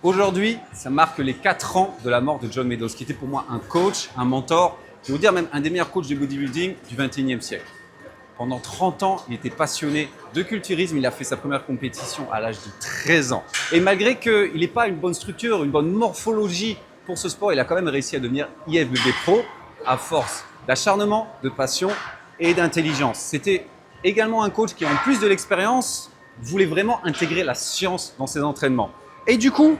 Aujourd'hui, ça marque les 4 ans de la mort de John Meadows, qui était pour moi un coach, un mentor, je vais vous dire même un des meilleurs coachs de bodybuilding du 21e siècle. Pendant 30 ans, il était passionné de culturisme. Il a fait sa première compétition à l'âge de 13 ans. Et malgré qu'il n'ait pas une bonne structure, une bonne morphologie pour ce sport, il a quand même réussi à devenir IFBB Pro à force d'acharnement, de passion et d'intelligence. C'était également un coach qui, en plus de l'expérience, voulait vraiment intégrer la science dans ses entraînements. Et du coup,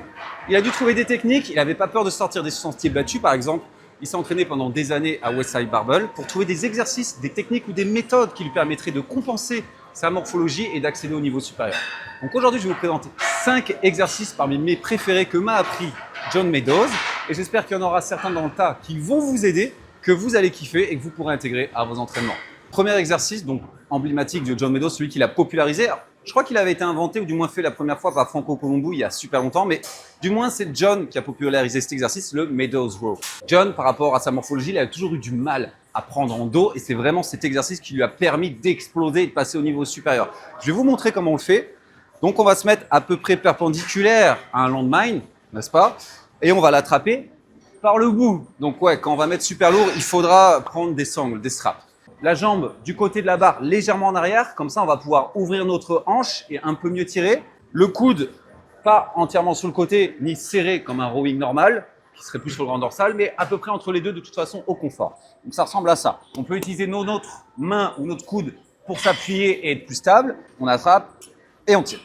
il a dû trouver des techniques. Il n'avait pas peur de sortir des sentiers battus, par exemple. Il s'est entraîné pendant des années à Westside Barbell pour trouver des exercices, des techniques ou des méthodes qui lui permettraient de compenser sa morphologie et d'accéder au niveau supérieur. Donc aujourd'hui, je vais vous présenter 5 exercices parmi mes préférés que m'a appris John Meadows. Et j'espère qu'il y en aura certains dans le tas qui vont vous aider, que vous allez kiffer et que vous pourrez intégrer à vos entraînements. Premier exercice, donc emblématique de John Meadows, celui qu'il a popularisé. Alors, je crois qu'il avait été inventé, ou du moins fait la première fois par Franco Columbu il y a super longtemps, mais du moins c'est John qui a popularisé cet exercice, le Meadows Row. John, par rapport à sa morphologie, il a toujours eu du mal à prendre en dos et c'est vraiment cet exercice qui lui a permis d'exploser et de passer au niveau supérieur. Je vais vous montrer comment on le fait. Donc on va se mettre à peu près perpendiculaire à un landmine, n'est-ce pas? Et on va l'attraper par le bout. Donc ouais, quand on va mettre super lourd, il faudra prendre des sangles, des straps. La jambe du côté de la barre légèrement en arrière, comme ça on va pouvoir ouvrir notre hanche et un peu mieux tirer. Le coude pas entièrement sur le côté ni serré comme un rowing normal, qui serait plus sur le grand dorsal, mais à peu près entre les deux de toute façon au confort. Donc ça ressemble à ça. On peut utiliser notre main ou notre coude pour s'appuyer et être plus stable. On attrape et on tire.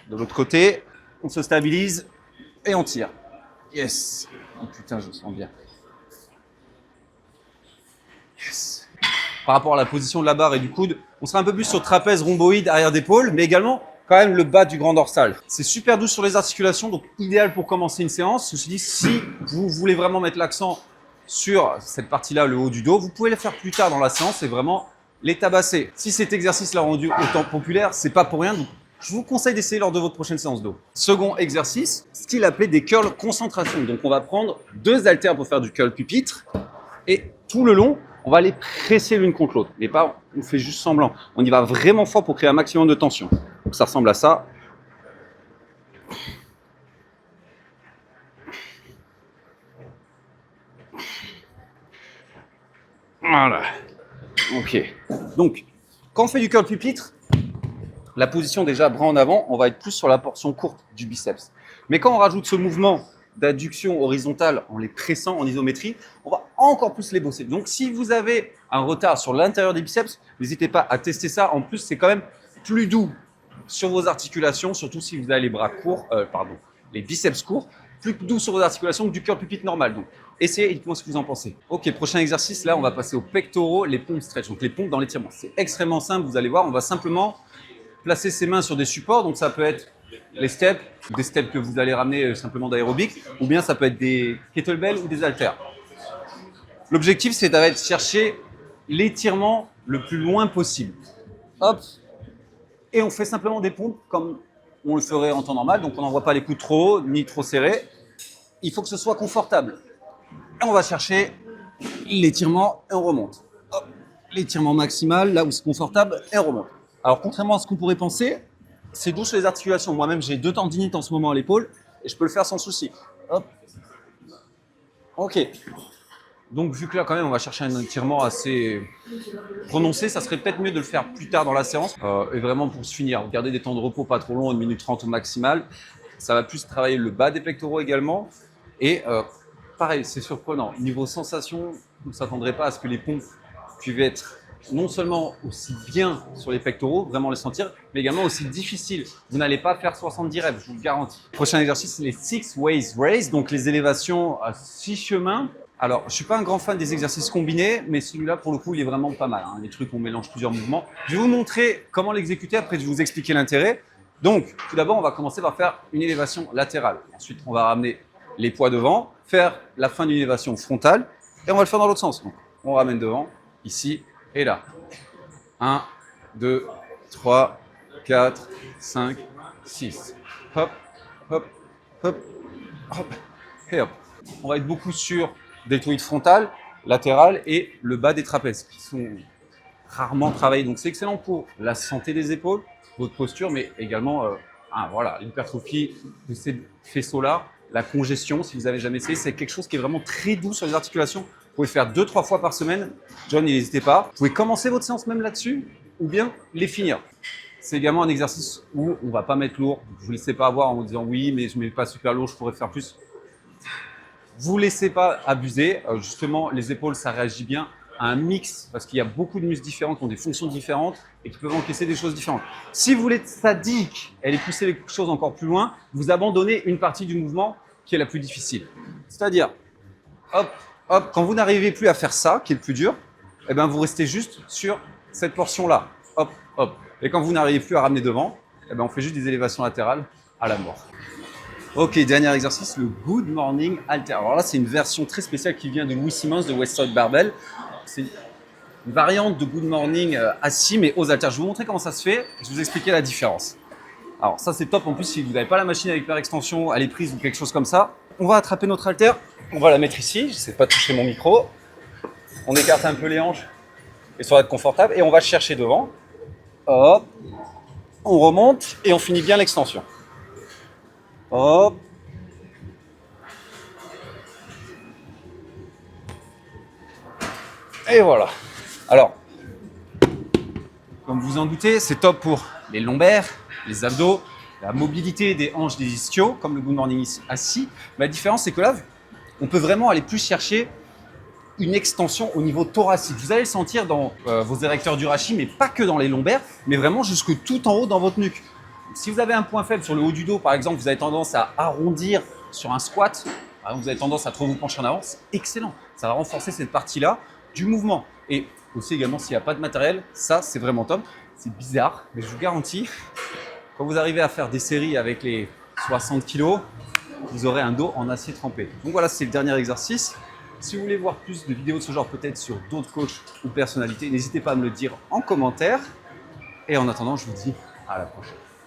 De l'autre côté, on se stabilise et on tire. Yes. Oh putain, je sens bien. Yes. Par rapport à la position de la barre et du coude, on sera un peu plus sur trapèze rhomboïde arrière d'épaule, mais également quand même le bas du grand dorsal. C'est super doux sur les articulations, donc idéal pour commencer une séance. Ceci dit, si vous voulez vraiment mettre l'accent sur cette partie-là, le haut du dos, vous pouvez le faire plus tard dans la séance et vraiment les tabasser. Si cet exercice l'a rendu autant populaire, c'est pas pour rien. Donc je vous conseille d'essayer lors de votre prochaine séance dos. Second exercice, ce qu'il appelait des curls concentration. Donc on va prendre 2 haltères pour faire du curl pupitre et tout le long, on va les presser l'une contre l'autre. Mais pas, on fait juste semblant. On y va vraiment fort pour créer un maximum de tension. Donc ça ressemble à ça. Voilà. Ok. Donc, quand on fait du curl pupitre, la position déjà bras en avant, on va être plus sur la portion courte du biceps. Mais quand on rajoute ce mouvement d'adduction horizontale en les pressant en isométrie, on va encore plus les bosser. Donc si vous avez un retard sur l'intérieur des biceps, n'hésitez pas à tester ça. En plus, c'est quand même plus doux sur vos articulations, surtout si vous avez les bras courts, les biceps courts, plus doux sur vos articulations que du curl pupitre normal. Donc essayez et dites-moi ce que vous en pensez. Ok, prochain exercice, là on va passer aux pectoraux, les pompes stretch, donc les pompes dans l'étirement. C'est extrêmement simple, vous allez voir, on va simplement placer ses mains sur des supports, donc ça peut être les steps, des steps que vous allez ramener simplement d'aérobic, ou bien ça peut être des kettlebells ou des haltères. L'objectif, c'est de chercher l'étirement le plus loin possible. Hop, et on fait simplement des pompes comme on le ferait en temps normal, donc on n'envoie pas les coudes trop hauts ni trop serrés. Il faut que ce soit confortable. Et on va chercher l'étirement et on remonte. L'étirement maximal, là où c'est confortable, et on remonte. Alors, contrairement à ce qu'on pourrait penser, c'est doux sur les articulations. Moi-même, j'ai 2 tendinites en ce moment à l'épaule et je peux le faire sans souci. Hop. Ok. Donc, vu que là, quand même, on va chercher un étirement assez prononcé, ça serait peut-être mieux de le faire plus tard dans la séance. Et vraiment pour se finir, garder des temps de repos pas trop longs, 1 minute 30 au maximal. Ça va plus travailler le bas des pectoraux également. Et pareil, c'est surprenant. Niveau sensation, vous ne s'attendrez pas à ce que les pompes puissent être non seulement aussi bien sur les pectoraux, vraiment les sentir, mais également aussi difficile. Vous n'allez pas faire 70 reps, je vous le garantis. Prochain exercice, c'est les 6 ways raise, donc les élévations à 6 chemins. Alors, je suis pas un grand fan des exercices combinés, mais celui-là, pour le coup, il est vraiment pas mal. Les trucs où on mélange plusieurs mouvements. Je vais vous montrer comment l'exécuter, après je vais vous expliquer l'intérêt. Donc, tout d'abord, on va commencer par faire une élévation latérale. Ensuite, on va ramener les poids devant, faire la fin d'une élévation frontale, et on va le faire dans l'autre sens. Donc, on ramène devant, ici, et là. 1, 2, 3, 4, 5, 6. Hop, hop, hop, hop, et hop. On va être beaucoup sur deltoïde frontal, latéral et le bas des trapèzes qui sont rarement travaillés. Donc c'est excellent pour la santé des épaules, votre posture, mais également voilà, l'hypertrophie de ces faisceaux-là, la congestion, si vous n'avez jamais essayé, c'est quelque chose qui est vraiment très doux sur les articulations. Vous pouvez faire 2-3 fois par semaine. John, n'hésitez pas. Vous pouvez commencer votre séance même là-dessus ou bien les finir. C'est également un exercice où on ne va pas mettre lourd. Vous ne vous laissez pas avoir en vous disant oui, mais je ne mets pas super lourd, je pourrais faire plus. Vous ne laissez pas abuser. Justement, les épaules, ça réagit bien à un mix parce qu'il y a beaucoup de muscles différents qui ont des fonctions différentes et qui peuvent encaisser des choses différentes. Si vous voulez être sadique et aller pousser les choses encore plus loin, vous abandonnez une partie du mouvement qui est la plus difficile. C'est-à-dire, hop, hop, quand vous n'arrivez plus à faire ça, qui est le plus dur, eh ben vous restez juste sur cette portion-là. Hop, hop. Et quand vous n'arrivez plus à ramener devant, eh ben on fait juste des élévations latérales à la mort. Ok, dernier exercice, le Good Morning Halter. Alors là, c'est une version très spéciale qui vient de Louis Simmons de Westside Barbell. C'est une variante de Good Morning assis, mais aux haltères. Je vais vous montrer comment ça se fait. Je vais vous expliquer la différence. Alors ça, c'est top. En plus, si vous n'avez pas la machine avec hyper-extension, elle est prise ou quelque chose comme ça, on va attraper notre halter. On va la mettre ici. Je sais pas toucher mon micro. On écarte un peu les hanches et ça va être confortable. Et on va chercher devant. Hop. On remonte et on finit bien l'extension. Hop. Et voilà. Alors, comme vous en doutez, c'est top pour les lombaires, les abdos, la mobilité des hanches, des ischios, comme le Good Morning assis. Mais la différence, c'est que là, on peut vraiment aller plus chercher une extension au niveau thoracique. Vous allez le sentir dans vos érecteurs du rachis, mais pas que dans les lombaires, mais vraiment jusque tout en haut dans votre nuque. Si vous avez un point faible sur le haut du dos, par exemple, vous avez tendance à arrondir sur un squat, par exemple, vous avez tendance à trop vous pencher en avant, c'est excellent. Ça va renforcer cette partie-là du mouvement. Et aussi également, s'il n'y a pas de matériel, ça, c'est vraiment top. C'est bizarre, mais je vous garantis, quand vous arrivez à faire des séries avec les 60 kg, vous aurez un dos en acier trempé. Donc voilà, c'est le dernier exercice. Si vous voulez voir plus de vidéos de ce genre, peut-être sur d'autres coachs ou personnalités, n'hésitez pas à me le dire en commentaire. Et en attendant, je vous dis à la prochaine.